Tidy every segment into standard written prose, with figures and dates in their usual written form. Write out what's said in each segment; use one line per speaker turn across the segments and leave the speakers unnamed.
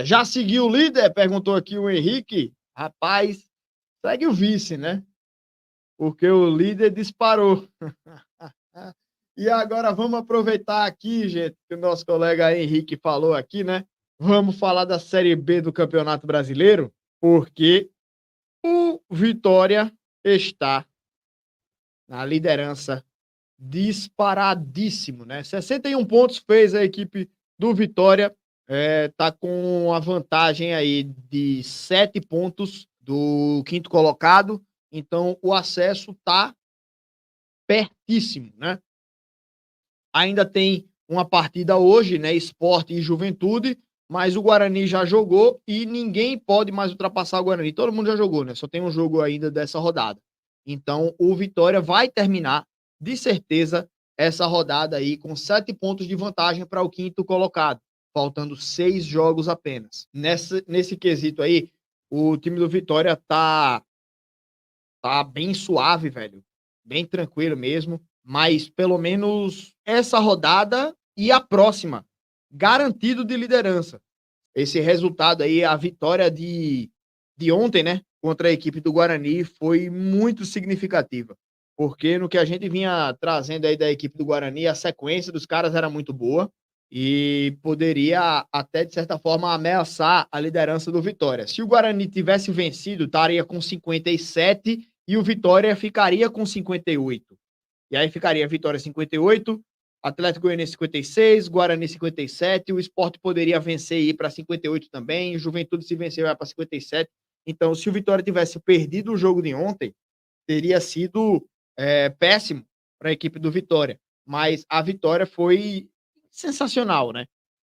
Já seguiu o líder? Perguntou aqui o Henrique. Rapaz, segue o vice, né? Porque o líder disparou. E agora vamos aproveitar aqui, gente, que o nosso colega Henrique falou aqui, né? Vamos falar da Série B do Campeonato Brasileiro, porque o Vitória está na liderança disparadíssimo, né? 61 pontos fez a equipe do Vitória, tá com a vantagem aí de 7 pontos do quinto colocado, então o acesso tá pertíssimo, né? Ainda tem uma partida hoje, né? Sport e Juventude, mas o Guarani já jogou e ninguém pode mais ultrapassar o Guarani. Todo mundo já jogou, né? Só tem um jogo ainda dessa rodada. Então, o Vitória vai terminar, de certeza, essa rodada aí com 7 pontos de vantagem para o quinto colocado, faltando 6 jogos apenas. Nesse quesito aí, o time do Vitória tá bem suave, velho. Bem tranquilo mesmo. Mas pelo menos essa rodada e a próxima, garantido de liderança. Esse resultado aí, a vitória de ontem, né, contra a equipe do Guarani, foi muito significativa. Porque no que a gente vinha trazendo aí da equipe do Guarani, a sequência dos caras era muito boa e poderia até, de certa forma, ameaçar a liderança do Vitória. Se o Guarani tivesse vencido, estaria com 57 e o Vitória ficaria com 58. E aí ficaria Vitória 58, Atlético Goianiense 56, Guarani 57, o Sport poderia vencer e ir para 58 também, Juventude se vencer vai para 57. Então, se o Vitória tivesse perdido o jogo de ontem, teria sido péssimo para a equipe do Vitória. Mas a vitória foi sensacional, né?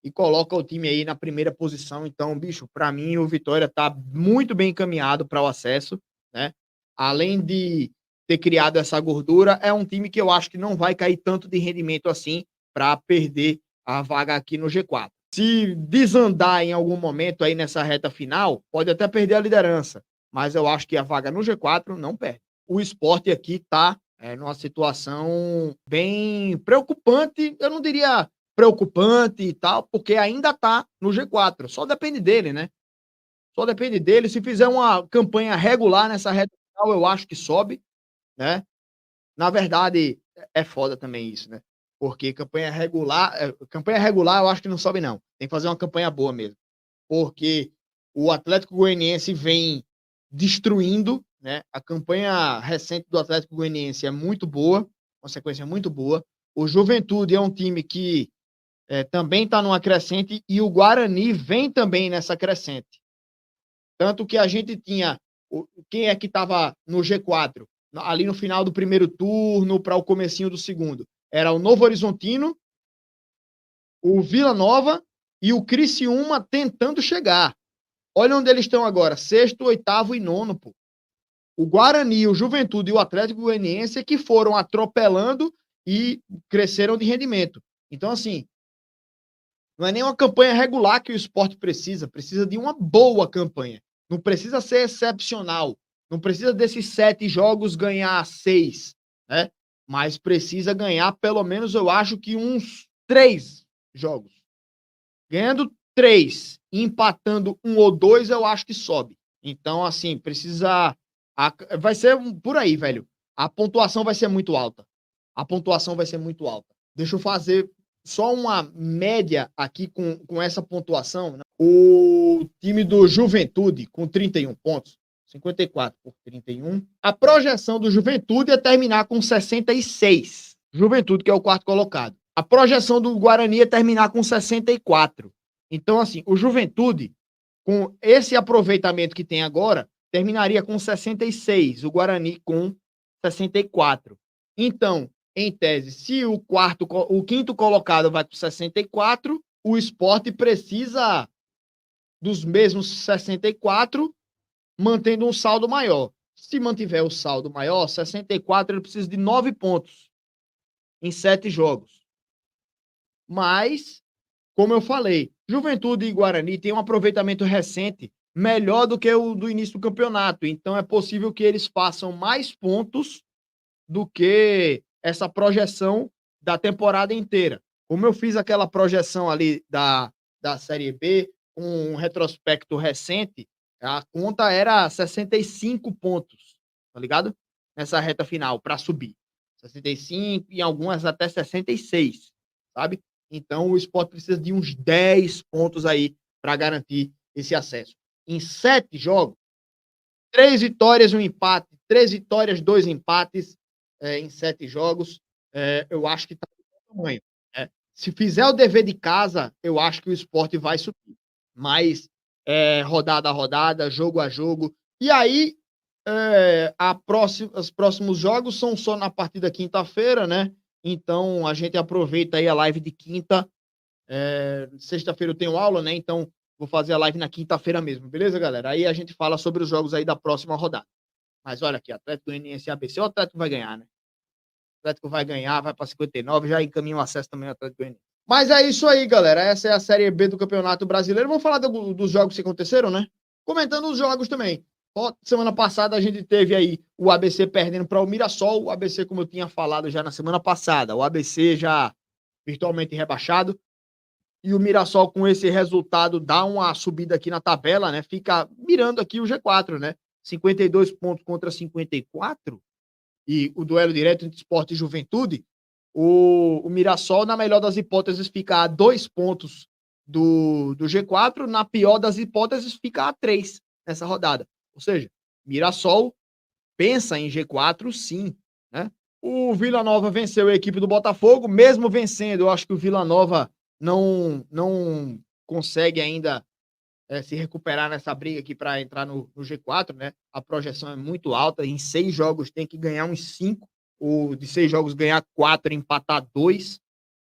E coloca o time aí na primeira posição. Então, bicho, para mim o Vitória está muito bem encaminhado para o acesso, né? Além de ter criado essa gordura, é um time que eu acho que não vai cair tanto de rendimento assim para perder a vaga aqui no G4. Se desandar em algum momento aí nessa reta final, pode até perder a liderança, mas eu acho que a vaga no G4 não perde. O Sport aqui está numa situação bem preocupante, eu não diria preocupante e tal, porque ainda está no G4, só depende dele, né? Só depende dele, se fizer uma campanha regular nessa reta final, eu acho que sobe, né? Na verdade, é foda também isso, né? Porque campanha regular eu acho que não sobe não. Tem que fazer uma campanha boa mesmo. Porque o Atlético Goianiense vem destruindo, né? A campanha recente do Atlético Goianiense é muito boa, uma sequência muito boa. O Juventude é um time que também está numa crescente e o Guarani vem também nessa crescente. Tanto que a gente tinha quem é que estava no G4 ali no final do primeiro turno para o comecinho do segundo. Era o Novo Horizontino, o Vila Nova e o Criciúma tentando chegar. Olha onde eles estão agora, sexto, oitavo e nono, pô. O Guarani, o Juventude e o Atlético Goianiense que foram atropelando e cresceram de rendimento. Então, assim, não é nem uma campanha regular que o esporte precisa de uma boa campanha. Não precisa ser excepcional. Não precisa desses 7 jogos ganhar 6, né? Mas precisa ganhar pelo menos, eu acho que uns 3 jogos. Ganhando 3, empatando 1 ou 2, eu acho que sobe. Então, assim, precisa. Vai ser por aí, velho. A pontuação vai ser muito alta. A pontuação vai ser muito alta. Deixa eu fazer só uma média aqui com essa pontuação. Né? O time do Juventude, com 31 pontos, 54 por 31. A projeção do Juventude é terminar com 66. Juventude, que é o quarto colocado. A projeção do Guarani é terminar com 64. Então, assim, o Juventude, com esse aproveitamento que tem agora, terminaria com 66. O Guarani com 64. Então, em tese, se o quinto colocado vai com 64, o Sport precisa dos mesmos 64, mantendo um saldo maior. Se mantiver o saldo maior, 64, ele precisa de 9 pontos em 7 jogos. Mas, como eu falei, Juventude e Guarani têm um aproveitamento recente melhor do que o do início do campeonato. Então, é possível que eles façam mais pontos do que essa projeção da temporada inteira. Como eu fiz aquela projeção ali da Série B, com um retrospecto recente, a conta era 65 pontos, tá ligado? Nessa reta final para subir. 65 e algumas até 66, sabe? Então o Sport precisa de uns 10 pontos aí para garantir esse acesso. Em 7 jogos, 3 vitórias, um empate, 3 vitórias, 2 empates em 7 jogos. Eu acho que tá do tamanho. Se fizer o dever de casa, eu acho que o Sport vai subir. Mas rodada a rodada, jogo a jogo. E aí, os próximos jogos são só na partida quinta-feira, né? Então a gente aproveita aí a live de quinta. Sexta-feira eu tenho aula, né? Então vou fazer a live na quinta-feira mesmo, beleza, galera? Aí a gente fala sobre os jogos aí da próxima rodada. Mas olha aqui, Atlético Goianiense e ABC, o Atlético vai ganhar, né? O Atlético vai ganhar, vai para 59, já encaminha o acesso também ao Atlético Goianiense. Mas é isso aí, galera. Essa é a Série B do Campeonato Brasileiro. Vamos falar dos jogos que aconteceram, né? Comentando os jogos também. Semana passada a gente teve aí o ABC perdendo para o Mirassol. O ABC, como eu tinha falado já na semana passada, o ABC já virtualmente rebaixado. E o Mirassol, com esse resultado, dá uma subida aqui na tabela, né? Fica mirando aqui o G4, né? 52 pontos contra 54. E o duelo direto entre Sport e Juventude. O Mirassol, na melhor das hipóteses, fica a 2 pontos do G4. Na pior das hipóteses, fica a 3 nessa rodada. Ou seja, Mirassol pensa em G4, sim, né? O Vila Nova venceu a equipe do Botafogo. Mesmo vencendo, eu acho que o Vila Nova não consegue ainda se recuperar nessa briga aqui para entrar no G4, né? A projeção é muito alta. Em 6 jogos tem que ganhar uns 5. Ou de 6 jogos ganhar 4, empatar 2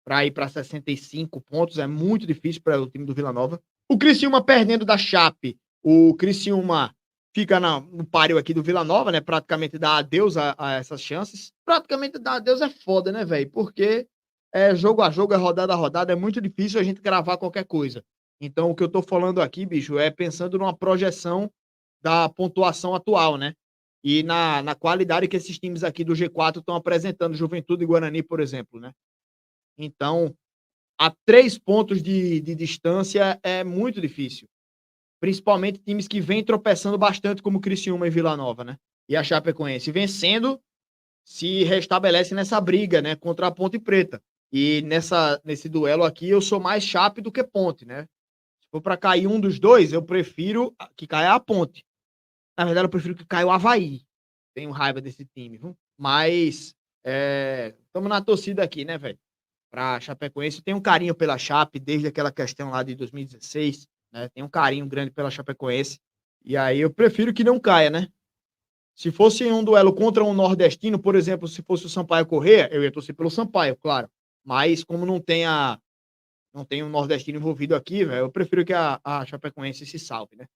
para ir para 65 pontos. É muito difícil para o time do Vila Nova. O Criciúma perdendo da Chape. O Criciúma fica no páreo aqui do Vila Nova, né? Praticamente dá adeus a essas chances. Praticamente dá adeus é foda, né, velho? Porque jogo a jogo, rodada a rodada, é muito difícil a gente gravar qualquer coisa. Então, o que eu tô falando aqui, bicho, é pensando numa projeção da pontuação atual, né? E na qualidade que esses times aqui do G4 estão apresentando, Juventude e Guarani, por exemplo, né? Então, a 3 pontos de distância é muito difícil. Principalmente times que vêm tropeçando bastante, como Criciúma e Vila Nova, né? E a Chapecoense vencendo, se restabelece nessa briga, né? Contra a Ponte Preta. E nesse duelo aqui, eu sou mais Chape do que Ponte, né? Se for para cair um dos dois, eu prefiro que caia a Ponte. Na verdade, eu prefiro que caia o Avaí. Tenho raiva desse time, viu? Mas estamos na torcida aqui, né, velho? Pra Chapecoense. Tenho um carinho pela Chape desde aquela questão lá de 2016, né? Tenho um carinho grande pela Chapecoense. E aí eu prefiro que não caia, né? Se fosse um duelo contra um nordestino, por exemplo, se fosse o Sampaio Corrêa, eu ia torcer pelo Sampaio, claro. Mas como não tem um nordestino envolvido aqui, velho, eu prefiro que a Chapecoense se salve, né?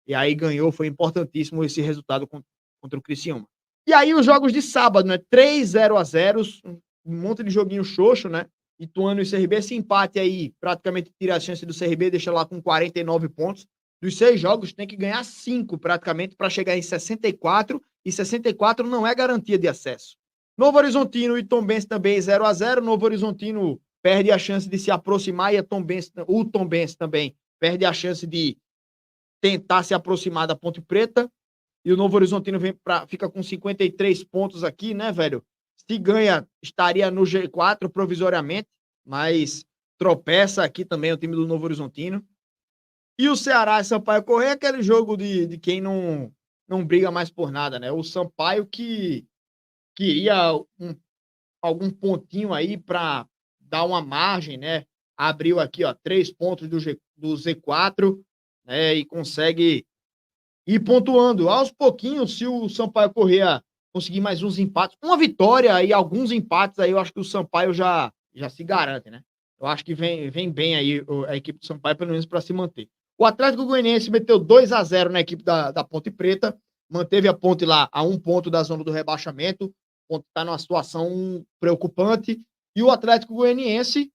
E aí ganhou, foi importantíssimo esse resultado contra o Criciúma. E aí os jogos de sábado, né? 3-0, um monte de joguinho xoxo, né? Ituano e CRB, esse empate aí praticamente tira a chance do CRB, deixa lá com 49 pontos. Dos 6 jogos, tem que ganhar 5 praticamente para chegar em 64, e 64 não é garantia de acesso. Novo Horizontino e Tombense também 0-0. Novo Horizontino perde a chance de se aproximar e o Tombense também perde a chance de tentar se aproximar da Ponte Preta. E o Novo Horizontino fica com 53 pontos aqui, né, velho? Se ganha, estaria no G4 provisoriamente, mas tropeça aqui também o time do Novo Horizontino. E o Ceará e Sampaio Corrêa é aquele jogo de quem não briga mais por nada, né? O Sampaio que queria algum pontinho aí para dar uma margem, né? Abriu aqui, ó, 3 pontos do Z4, né? E consegue ir pontuando aos pouquinhos. Se o Sampaio Corrêa conseguir mais uns empates, uma vitória e alguns empates, aí eu acho que o Sampaio já se garante, né? Eu acho que vem bem aí a equipe do Sampaio, pelo menos para se manter. O Atlético Goianiense meteu 2-0 na equipe da Ponte Preta, manteve a Ponte lá a 1 ponto da zona do rebaixamento. A Ponte está numa situação preocupante. E o Atlético Goianiense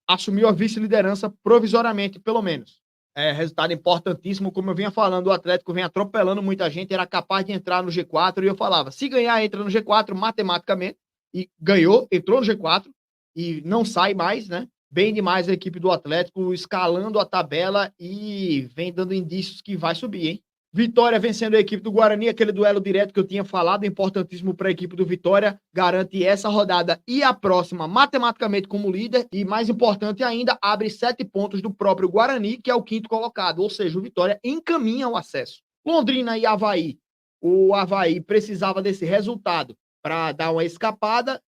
assumiu a vice-liderança provisoriamente, pelo menos. Resultado importantíssimo, como eu vinha falando, o Atlético vem atropelando muita gente, era capaz de entrar no G4, e eu falava, se ganhar, entra no G4 matematicamente, e ganhou, entrou no G4, e não sai mais, né? bem demais a equipe do Atlético, escalando a tabela e vem dando indícios que vai subir, hein? Vitória vencendo a equipe do Guarani, aquele duelo direto que eu tinha falado, importantíssimo para a equipe do Vitória, garante essa rodada e a próxima matematicamente como líder e, mais importante ainda, abre 7 pontos do próprio Guarani, que é o quinto colocado, ou seja, o Vitória encaminha o acesso. Londrina e Avaí, o Avaí precisava desse resultado para dar uma escapada,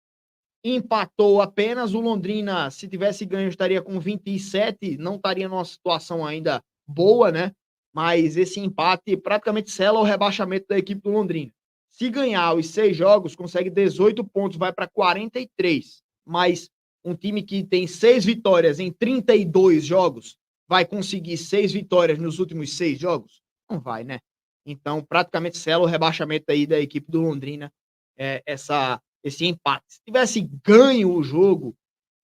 empatou apenas, o Londrina, se tivesse ganho, estaria com 27, não estaria numa situação ainda boa, né? Mas esse empate praticamente sela o rebaixamento da equipe do Londrina. Se ganhar os 6 jogos, consegue 18 pontos, vai para 43. Mas um time que tem 6 vitórias em 32 jogos, vai conseguir 6 vitórias nos últimos 6 jogos? Não vai, né? Então, praticamente sela o rebaixamento aí da equipe do Londrina, esse empate. Se tivesse ganho o jogo,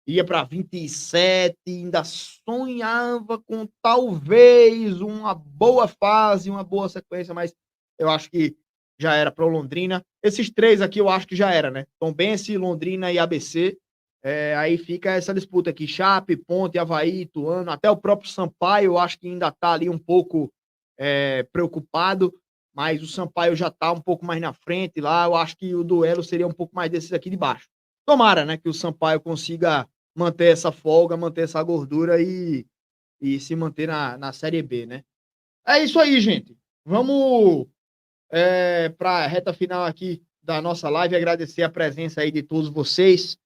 ia para 27, ainda sonhava com talvez uma boa fase, uma boa sequência, mas eu acho que já era para o Londrina. Esses 3 aqui eu acho que já era, né? Tombense, Londrina e ABC. Aí fica essa disputa aqui, Chape, Ponte, Avaí, Ituano, até o próprio Sampaio, eu acho que ainda está ali um pouco preocupado, mas o Sampaio já está um pouco mais na frente lá, eu acho que o duelo seria um pouco mais desses aqui de baixo. Tomara, né, que o Sampaio consiga manter essa folga, manter essa gordura e se manter na Série B, né? É isso aí, gente. Vamos para a reta final aqui da nossa live, agradecer a presença aí de todos vocês.